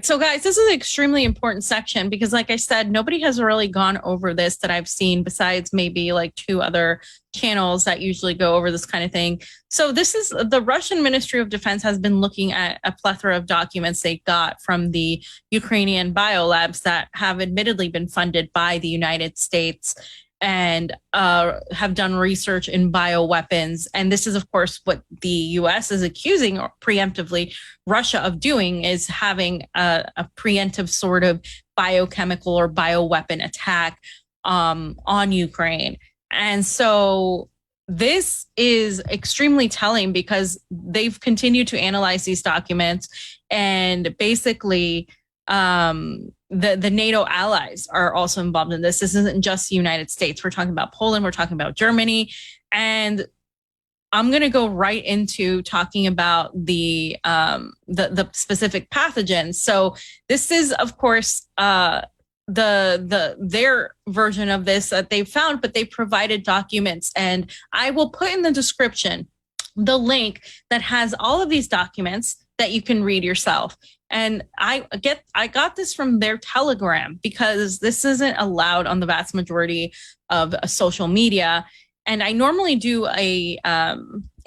So guys, this is an extremely important section because like I said, nobody has really gone over this that I've seen besides maybe like two other channels that usually go over this kind of thing. So this is the Russian Ministry of Defense has been looking at a plethora of documents they got from the Ukrainian biolabs that have admittedly been funded by the United States and have done research in bioweapons. And this is, of course, what the U.S. is accusing preemptively Russia of doing, is having a preemptive sort of biochemical or bioweapon attack on Ukraine. And so this is extremely telling because they've continued to analyze these documents, and basically the NATO allies are also involved in this. This isn't just the United States. We're talking about Poland. We're talking about Germany. And I'm going to go right into talking about the specific pathogens. So this is, of course, their version of this that they found, but they provided documents, and I will put in the description the link that has all of these documents that you can read yourself. And I got this from their Telegram because this isn't allowed on the vast majority of social media. And I normally do a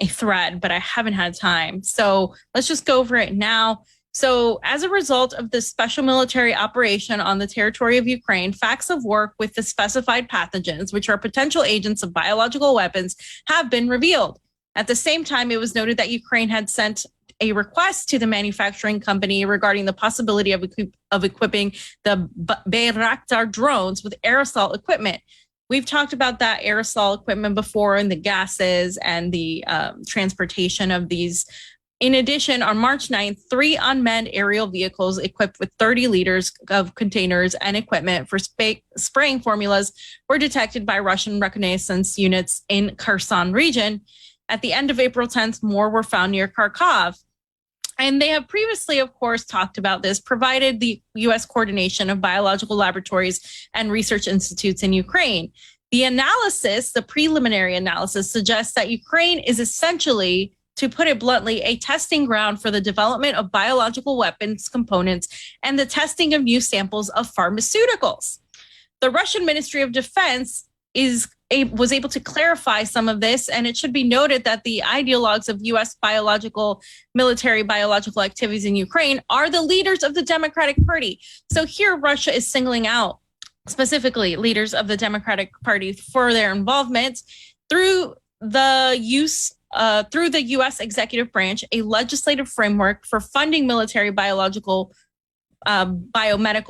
thread, but I haven't had time. So let's just go over it now. So as a result of this special military operation on the territory of Ukraine, facts of work with the specified pathogens, which are potential agents of biological weapons, have been revealed. At the same time, it was noted that Ukraine had sent a request to the manufacturing company regarding the possibility of equipping the Bayraktar drones with aerosol equipment. We've talked about that aerosol equipment before, and the gases and the transportation of these. In addition, on March 9th, 3 unmanned aerial vehicles equipped with 30 liters of containers and equipment for spraying formulas were detected by Russian reconnaissance units in Kherson region. At the end of April 10th, more were found near Kharkov. And they have previously, of course, talked about this, provided the U.S. coordination of biological laboratories and research institutes in Ukraine. The analysis, the preliminary analysis, suggests that Ukraine is essentially, to put it bluntly, a testing ground for the development of biological weapons components and the testing of new samples of pharmaceuticals. The Russian Ministry of Defense was able to clarify some of this, and it should be noted that the ideologues of U.S. military biological activities in Ukraine are the leaders of the Democratic Party. So here Russia is singling out specifically leaders of the Democratic Party for their involvement through the U.S. executive branch. A legislative framework for funding military biomedical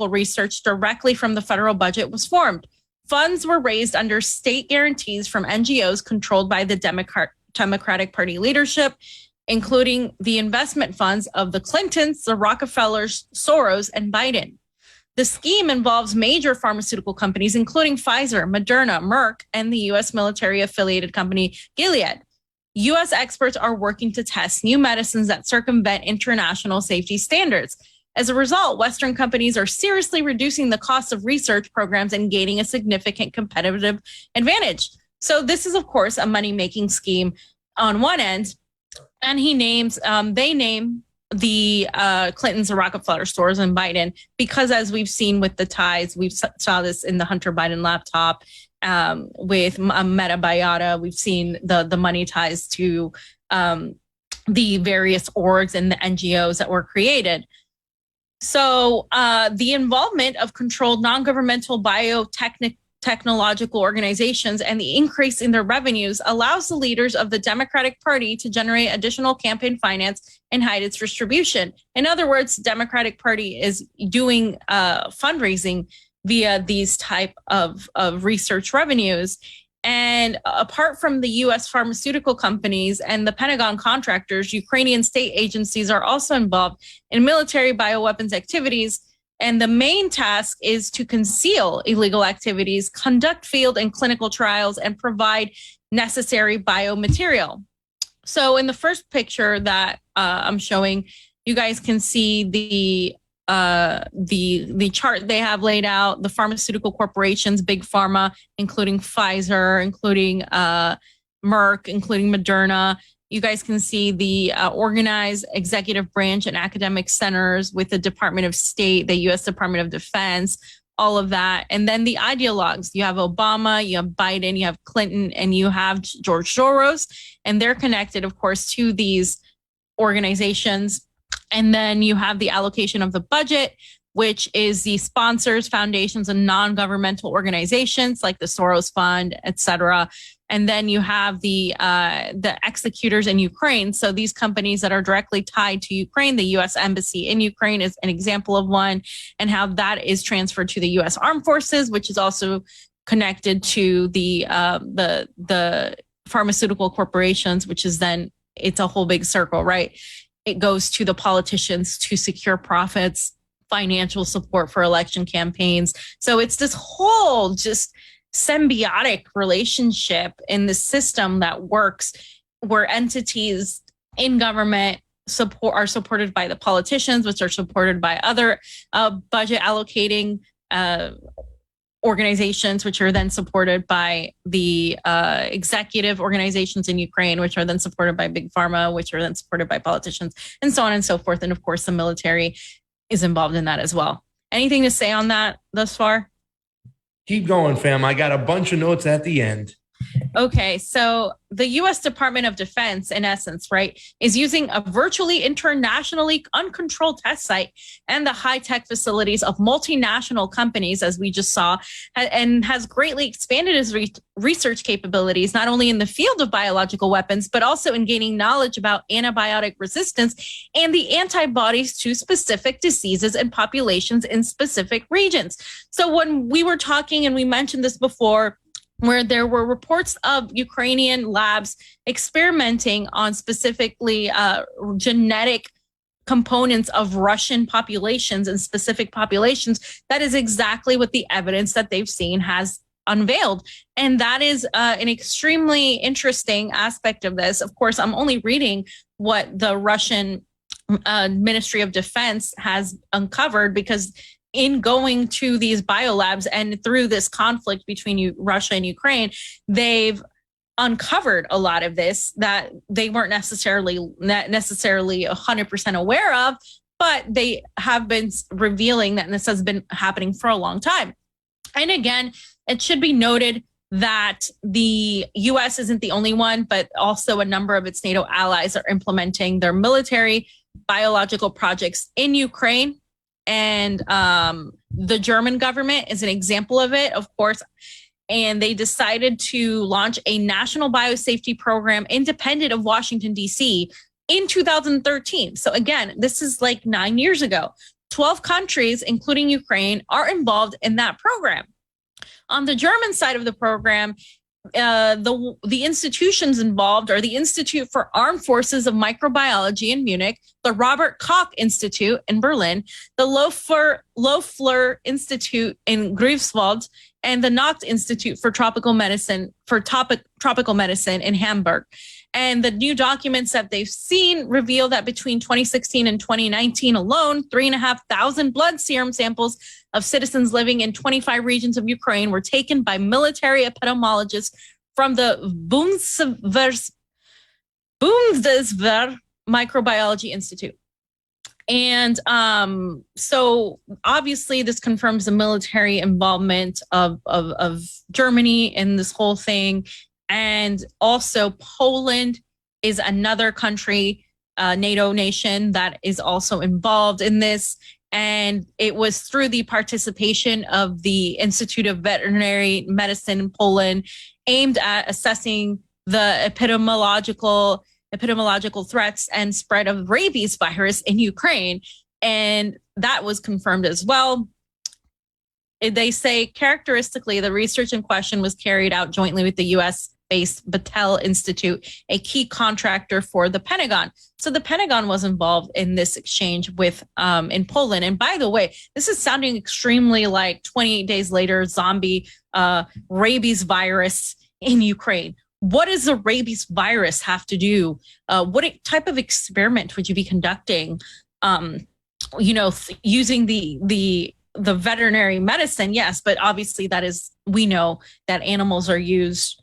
research directly from the federal budget was formed. Funds were raised under state guarantees from NGOs controlled by the Democratic Party leadership, including the investment funds of the Clintons, the Rockefellers, Soros, and Biden. The scheme involves major pharmaceutical companies, including Pfizer, Moderna, Merck, and the U.S. military-affiliated company Gilead. U.S. experts are working to test new medicines that circumvent international safety standards. As a result, Western companies are seriously reducing the cost of research programs and gaining a significant competitive advantage. So this is, of course, a money-making scheme on one end. And they name the Clintons, the Rockefeller stores, and Biden, because as we've seen with the ties, we saw this in the Hunter Biden laptop with Meta Biota. We've seen the money ties to the various orgs and the NGOs that were created. So the involvement of controlled non-governmental biotechnological organizations and the increase in their revenues allows the leaders of the Democratic Party to generate additional campaign finance and hide its distribution. In other words, the Democratic Party is doing fundraising via these type of research revenues. And apart from the U.S. pharmaceutical companies and the Pentagon contractors, Ukrainian state agencies are also involved in military bioweapons activities. And the main task is to conceal illegal activities, conduct field and clinical trials, and provide necessary biomaterial. So in the first picture that I'm showing, you guys can see the chart they have laid out, the pharmaceutical corporations, big pharma, including Pfizer, including Merck, including Moderna, You guys can see the organized executive branch and academic centers with the Department of State, the U.S. Department of Defense, all of that. And then the ideologues. You have Obama, you have Biden, you have Clinton, and you have George Soros. And they're connected, of course, to these organizations. And then you have the allocation of the budget, which is the sponsors, foundations, and non-governmental organizations like the Soros Fund, et cetera. And then you have the executors in Ukraine. So these companies that are directly tied to Ukraine, the U.S. Embassy in Ukraine is an example of one, and how that is transferred to the U.S. Armed Forces, which is also connected to the pharmaceutical corporations, which is then, it's a whole big circle, right? It goes to the politicians to secure profits, financial support for election campaigns. So it's this whole just symbiotic relationship in the system that works, where entities in government are supported by the politicians, which are supported by other budget allocating organizations, which are then supported by the executive organizations in Ukraine, which are then supported by Big Pharma, which are then supported by politicians, and so on and so forth. And of course, the military is involved in that as well. Anything to say on that thus far? Keep going, fam. I got a bunch of notes at the end. Okay, so the U.S. Department of Defense, in essence, right, is using a virtually internationally uncontrolled test site and the high-tech facilities of multinational companies, as we just saw, and has greatly expanded its research capabilities, not only in the field of biological weapons, but also in gaining knowledge about antibiotic resistance and the antibodies to specific diseases and populations in specific regions. So when we were talking, and we mentioned this before, where there were reports of Ukrainian labs experimenting on specifically genetic components of Russian populations and specific populations, that is exactly what the evidence that they've seen has unveiled. And that is an extremely interesting aspect of this. Of course, I'm only reading what the Russian Ministry of Defense has uncovered, because in going to these biolabs and through this conflict between Russia and Ukraine, they've uncovered a lot of this that they weren't necessarily 100% aware of, but they have been revealing that this has been happening for a long time. And again, it should be noted that the U.S. isn't the only one, but also a number of its NATO allies are implementing their military biological projects in Ukraine. And the German government is an example of it, of course. And they decided to launch a national biosafety program independent of Washington, D.C. in 2013. So again, this is like 9 years ago. 12 countries, including Ukraine, are involved in that program. On the German side of the program, the institutions involved are the Institute for Armed Forces of Microbiology in Munich, the Robert Koch Institute in Berlin, the Loeffler Institute in Greifswald, and the Nocht Institute for Tropical Medicine in Hamburg. And the new documents that they've seen reveal that between 2016 and 2019 alone, 3,500 blood serum samples of citizens living in 25 regions of Ukraine were taken by military epidemiologists from the Bundeswehr Microbiology Institute. And so obviously this confirms the military involvement of Germany in this whole thing. And also Poland is another country, NATO nation, that is also involved in this. And it was through the participation of the Institute of Veterinary Medicine in Poland, aimed at assessing the epidemiological threats and spread of rabies virus in Ukraine. And that was confirmed as well. They say characteristically, the research in question was carried out jointly with the US-based Battelle Institute, a key contractor for the Pentagon. So the Pentagon was involved in this exchange with in Poland. And by the way, this is sounding extremely like 28 days later, zombie rabies virus in Ukraine. What does the rabies virus have to do? What type of experiment would you be conducting? Using the veterinary medicine, yes, but obviously we know that animals are used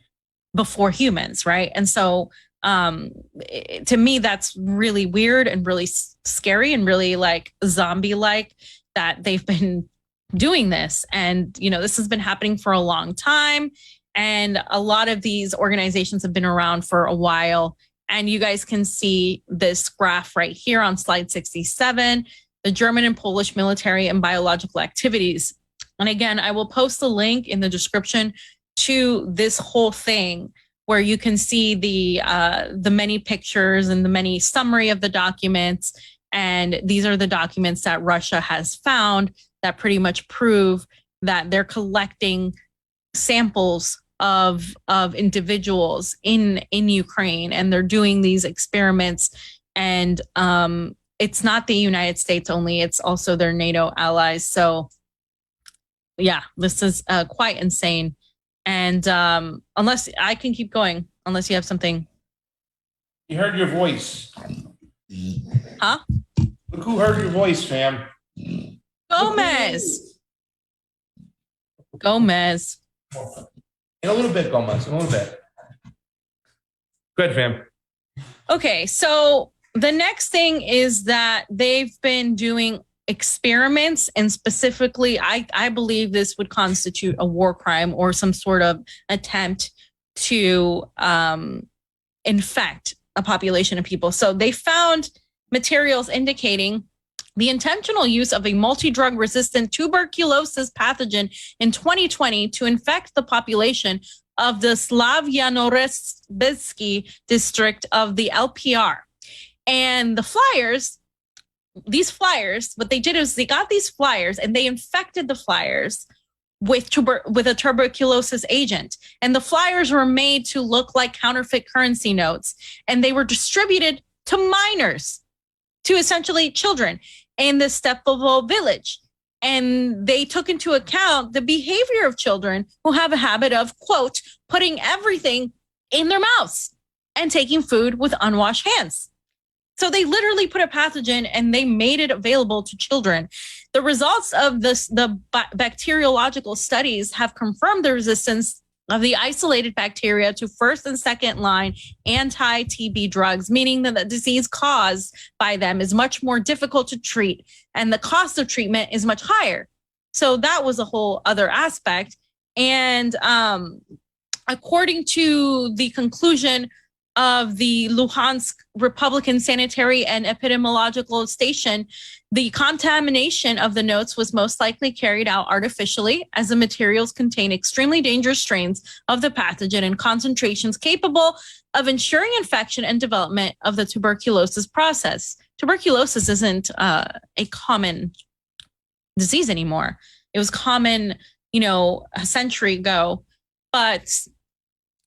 before humans, right? And so To me, that's really weird and really scary and really like zombie-like that they've been doing this. And, you know, this has been happening for a long time. And a lot of these organizations have been around for a while. And you guys can see this graph right here on slide 67, the German and Polish military and biological activities. And again, I will post the link in the description to this whole thing where you can see the many pictures and the many summary of the documents. And these are the documents that Russia has found that pretty much prove that they're collecting samples of individuals in Ukraine, and they're doing these experiments. And it's not the United States only, it's also their NATO allies. So yeah, this is quite insane. And unless I can keep going, unless you have something. You heard your voice. Huh? Look who heard your voice, fam. Gomez. Gomez. In a little bit, Gomez, in a little bit. Good, fam. Okay, so the next thing is that they've been doing experiments, and specifically, I believe this would constitute a war crime or some sort of attempt to infect a population of people. So they found materials indicating the intentional use of a multi-drug resistant tuberculosis pathogen in 2020 to infect the population of the Slavyanoretsky district of the LPR. And the flyers, these flyers, what they did is they got these flyers and they infected the flyers with a tuberculosis agent. And the flyers were made to look like counterfeit currency notes. And they were distributed to minors, to essentially children in the Stepovo village. And they took into account the behavior of children who have a habit of, quote, putting everything in their mouths and taking food with unwashed hands. So they literally put a pathogen and they made it available to children. The results of the bacteriological studies have confirmed the resistance of the isolated bacteria to first and second line anti-TB drugs, meaning that the disease caused by them is much more difficult to treat and the cost of treatment is much higher. So that was a whole other aspect. And according to the conclusion of the Luhansk Republican Sanitary and Epidemiological Station, the contamination of the notes was most likely carried out artificially, as the materials contain extremely dangerous strains of the pathogen in concentrations capable of ensuring infection and development of the tuberculosis process. Tuberculosis isn't a common disease anymore. It was common, a century ago, but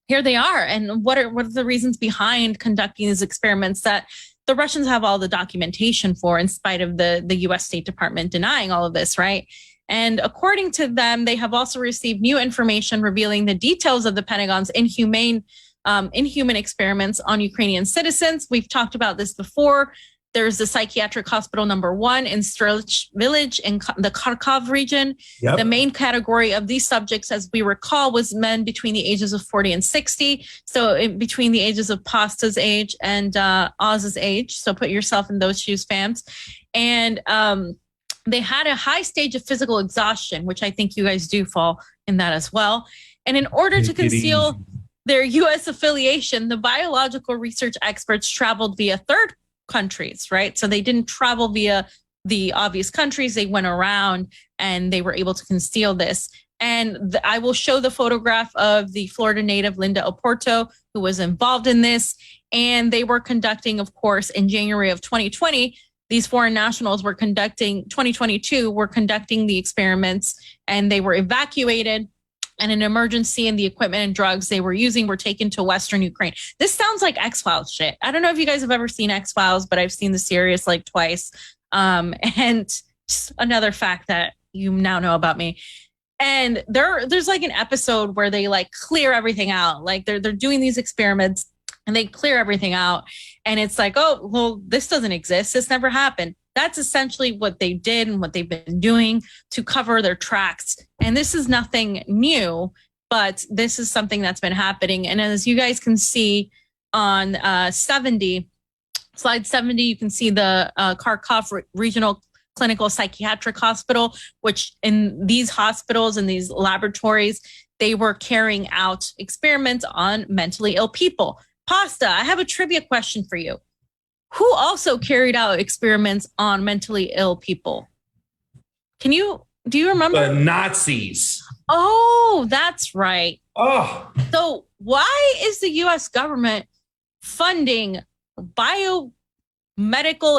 here they are. And what are the reasons behind conducting these experiments that the Russians have all the documentation for, in spite of the US State Department denying all of this, right? And according to them, they have also received new information revealing the details of the Pentagon's inhuman experiments on Ukrainian citizens. We've talked about this before. There's the psychiatric hospital #1 in Strelch village in the Kharkov region. Yep. The main category of these subjects, as we recall, was men between the ages of 40 and 60. So between the ages of Pasta's age and Oz's age. So put yourself in those shoes, fams. And they had a high stage of physical exhaustion, which I think you guys do fall in that as well. And in order to conceal their U.S. affiliation, the biological research experts traveled via third countries, right? So they didn't travel via the obvious countries. They went around and they were able to conceal this. And I will show the photograph of the Florida native Linda Oporto, who was involved in this. And they were conducting, of course, in January of 2020, these foreign nationals were conducting, 2022, were conducting the experiments, and they were evacuated. And an emergency and the equipment and drugs they were using were taken to Western Ukraine. This sounds like X-Files shit. I don't know if you guys have ever seen X-Files, but I've seen the series like twice. And just another fact that you now know about me. And there's like an episode where they like clear everything out. Like they're doing these experiments and they clear everything out. And it's like, oh, well, this doesn't exist. This never happened. That's essentially what they did and what they've been doing to cover their tracks. And this is nothing new, but this is something that's been happening. And as you guys can see on 70, slide 70, you can see the Kharkov Regional Clinical Psychiatric Hospital, which in these hospitals and these laboratories, they were carrying out experiments on mentally ill people. Pasta, I have a trivia question for you. Who also carried out experiments on mentally ill people? Do you remember? The Nazis. Oh, that's right. Oh. So why is the US government funding biomedical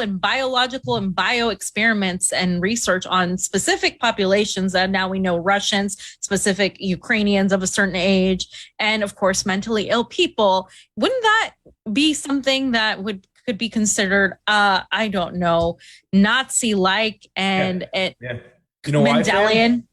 and biological and bio experiments and research on specific populations that now we know Russians, specific Ukrainians of a certain age, and of course, mentally ill people? Wouldn't that be something that could be considered, I don't know, Nazi-like and You know why, Mendelian?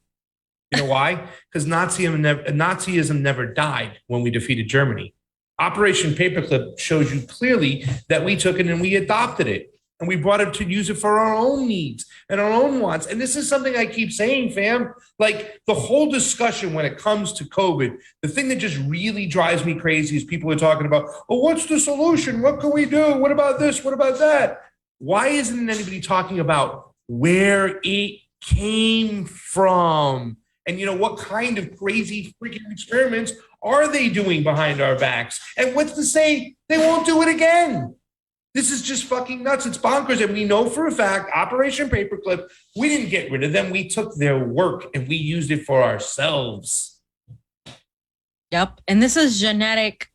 You know why? Because Nazism never died when we defeated Germany. Operation Paperclip shows you clearly that we took it and we adopted it. And we brought it to use it for our own needs and our own wants. And this is something I keep saying, fam. Like the whole discussion when it comes to COVID, the thing that just really drives me crazy is people are talking about, oh, what's the solution? What can we do? What about this? What about that? Why isn't anybody talking about where it came from? And you know, what kind of crazy freaking experiments are they doing behind our backs? And what's to say they won't do it again? This is just fucking nuts. It's bonkers. And we know for a fact, Operation Paperclip, we didn't get rid of them. We took their work and we used it for ourselves. Yep. And this is genetic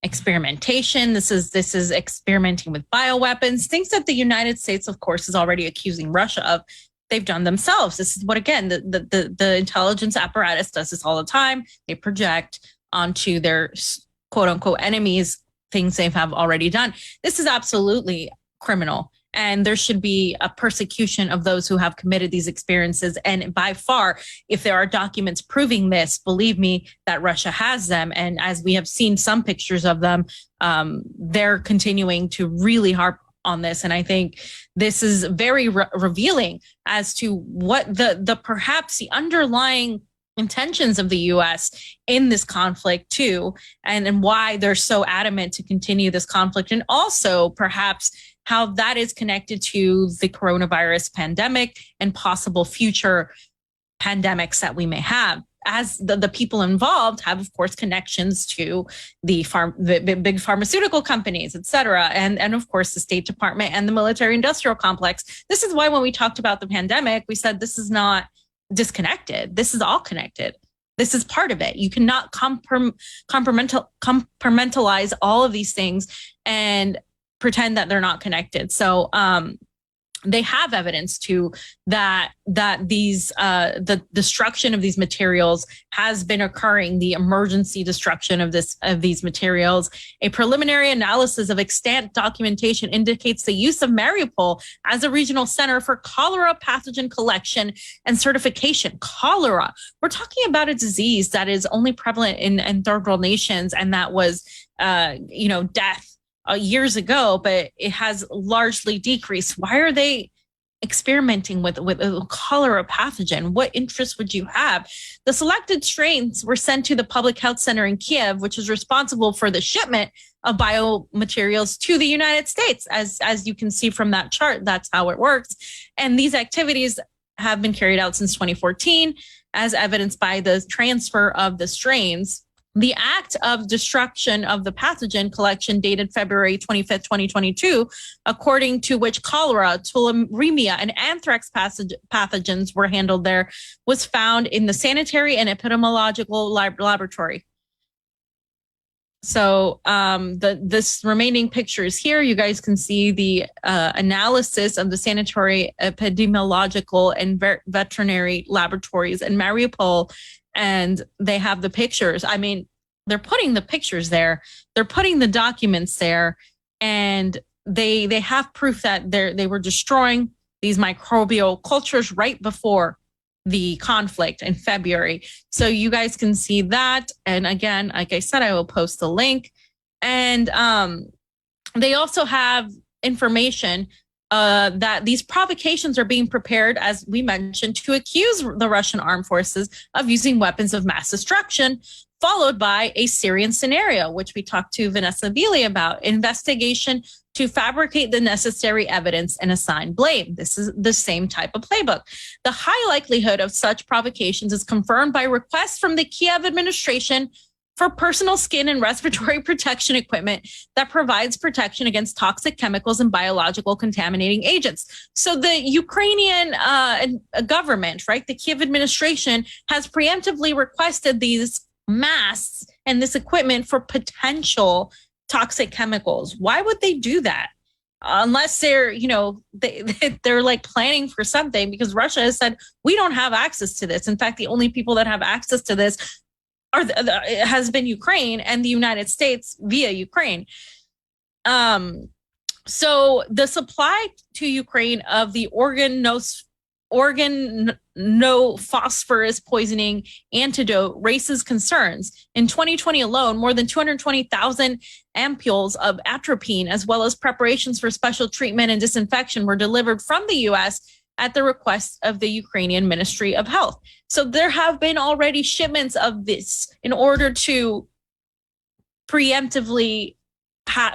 experimentation. This is experimenting with bioweapons, things that the United States, of course, is already accusing Russia of. They've done themselves. This is what, again, the intelligence apparatus does this all the time. They project onto their quote unquote enemies things they have already done. This is absolutely criminal. And there should be a persecution of those who have committed these experiences. And by far, if there are documents proving this, believe me, that Russia has them. And as we have seen some pictures of them, they're continuing to really harp on this. And I think this is very revealing as to what the perhaps the underlying intentions of the U.S. in this conflict too, and why they're so adamant to continue this conflict, and also perhaps how that is connected to the coronavirus pandemic and possible future pandemics that we may have, as the people involved have, of course, connections to the big pharmaceutical companies, et cetera, and of course, the State Department and the military-industrial complex. This is why when we talked about the pandemic, we said this is not disconnected. This is all connected. This is part of it. You cannot compartmentalize all of these things and pretend that they're not connected. So they have evidence to that these the destruction of these materials has been occurring, the emergency destruction of these materials. A preliminary analysis of extant documentation indicates the use of Mariupol as a regional center for cholera pathogen collection and certification. Cholera. We're talking about a disease that is only prevalent in third world nations, and that was death years ago, but it has largely decreased. Why are they experimenting with a cholera pathogen? What interest would you have? The selected strains were sent to the Public Health Center in Kiev, which is responsible for the shipment of biomaterials to the United States. As you can see from that chart, that's how it works. And these activities have been carried out since 2014, as evidenced by the transfer of the strains. The act of destruction of the pathogen collection dated February 25th, 2022, according to which cholera, tularemia, and anthrax pathogens were handled there, was found in the sanitary and epidemiological laboratory. So this remaining picture is here. You guys can see the analysis of the sanitary, epidemiological, and veterinary laboratories in Mariupol. And they have the pictures. I mean, they're putting the pictures there. They're putting the documents there. And they have proof that they were destroying these microbial cultures right before the conflict in February. So you guys can see that. And again, like I said, I will post the link. And they also have information that these provocations are being prepared, as we mentioned, to accuse the Russian armed forces of using weapons of mass destruction followed by a Syrian scenario, which we talked to Vanessa Beeley about, investigation to fabricate the necessary evidence and assign blame. This is the same type of playbook. The high likelihood of such provocations is confirmed by requests from the Kiev administration for personal skin and respiratory protection equipment that provides protection against toxic chemicals and biological contaminating agents. So the Ukrainian government, right, the Kiev administration has preemptively requested these masks and this equipment for potential toxic chemicals. Why would they do that? Unless they're, they're like planning for something, because Russia has said, we don't have access to this. In fact, the only people that have access to this has been Ukraine and the United States via Ukraine. So the supply to Ukraine of the organophosphorus poisoning antidote raises concerns. In 2020 alone, more than 220,000 ampules of atropine, as well as preparations for special treatment and disinfection, were delivered from the U.S. at the request of the Ukrainian Ministry of Health. So there have been already shipments of this in order to preemptively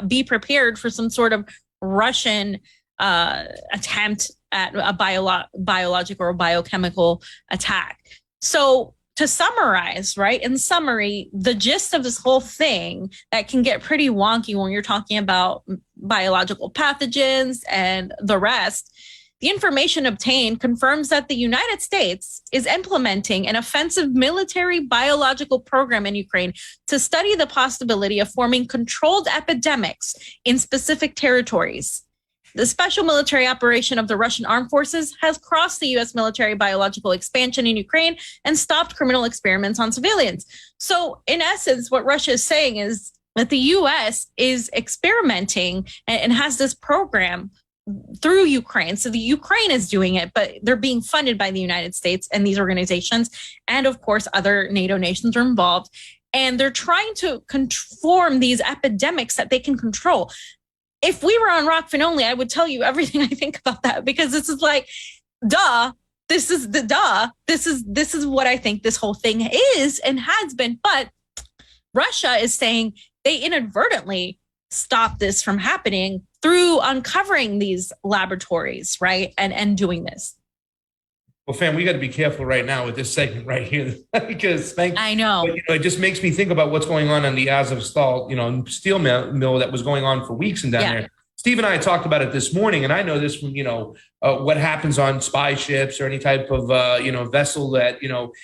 be prepared for some sort of Russian attempt at a biological or biochemical attack. So to summarize, right, in summary, the gist of this whole thing that can get pretty wonky when you're talking about biological pathogens and the rest, the information obtained confirms that the United States is implementing an offensive military biological program in Ukraine to study the possibility of forming controlled epidemics in specific territories. The special military operation of the Russian armed forces has crossed the U.S. military biological expansion in Ukraine and stopped criminal experiments on civilians. So in essence, what Russia is saying is that the U.S. is experimenting and has this program through Ukraine. So the Ukraine is doing it, but they're being funded by the United States and these organizations. And of course, other NATO nations are involved. And they're trying to form these epidemics that they can control. If we were on Rokfin only, I would tell you everything I think about that, because this is like, this is what I think this whole thing is and has been. But Russia is saying they inadvertently stopped this from happening through uncovering these laboratories, right? And doing this. Well, fam, we got to be careful right now with this segment right here, because I know. It just makes me think about what's going on the Azovstal, steel mill that was going on for weeks and down there. Steve and I talked about it this morning, and I know this from, what happens on spy ships or any type of, vessel that,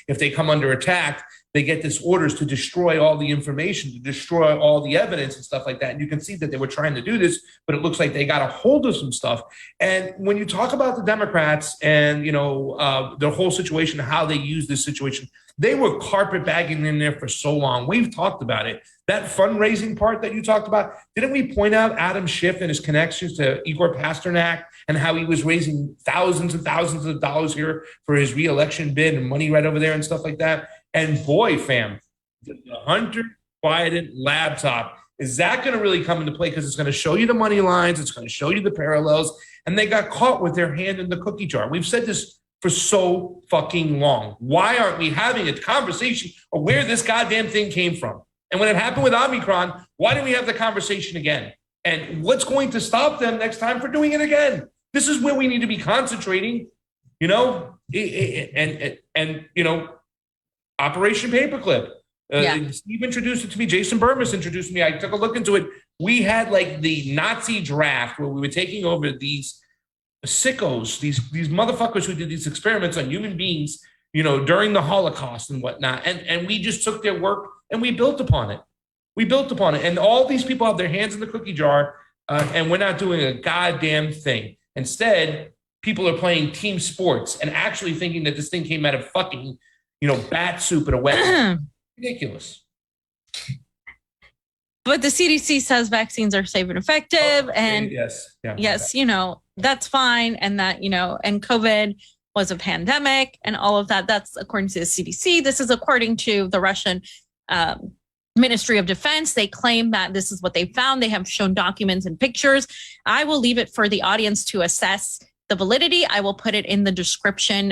if they come under attack, they get this orders to destroy all the information, to destroy all the evidence and stuff like that. And you can see that they were trying to do this, but it looks like they got a hold of some stuff. And when you talk about the Democrats and, their whole situation, how they use this situation, they were carpetbagging in there for so long. We've talked about it. That fundraising part that you talked about, didn't we point out Adam Schiff and his connections to Igor Pasternak and how he was raising thousands and thousands of dollars here for his reelection bid and money right over there and stuff like that? And boy, fam, the Hunter Biden laptop, is that going to really come into play? Because it's going to show you the money lines. It's going to show you the parallels. And they got caught with their hand in the cookie jar. We've said this for so fucking long. Why aren't we having a conversation of where this goddamn thing came from? And when it happened with Omicron, why didn't we have the conversation again? And what's going to stop them next time for doing it again? This is where we need to be concentrating, Operation Paperclip. Steve introduced it to me. Jason Burmis introduced me. I took a look into it. We had like the Nazi draft where we were taking over these sickos, these motherfuckers who did these experiments on human beings, during the Holocaust and whatnot. And we just took their work and we built upon it. And all these people have their hands in the cookie jar, and we're not doing a goddamn thing. Instead, people are playing team sports and actually thinking that this thing came out of fucking bat soup at a wedding. Ridiculous. But the CDC says vaccines are safe and effective. And yes, that's fine. And that, and COVID was a pandemic and all of that. That's according to the CDC. This is according to the Russian Ministry of Defense. They claim that this is what they found. They have shown documents and pictures. I will leave it for the audience to assess the validity. I will put it in the description.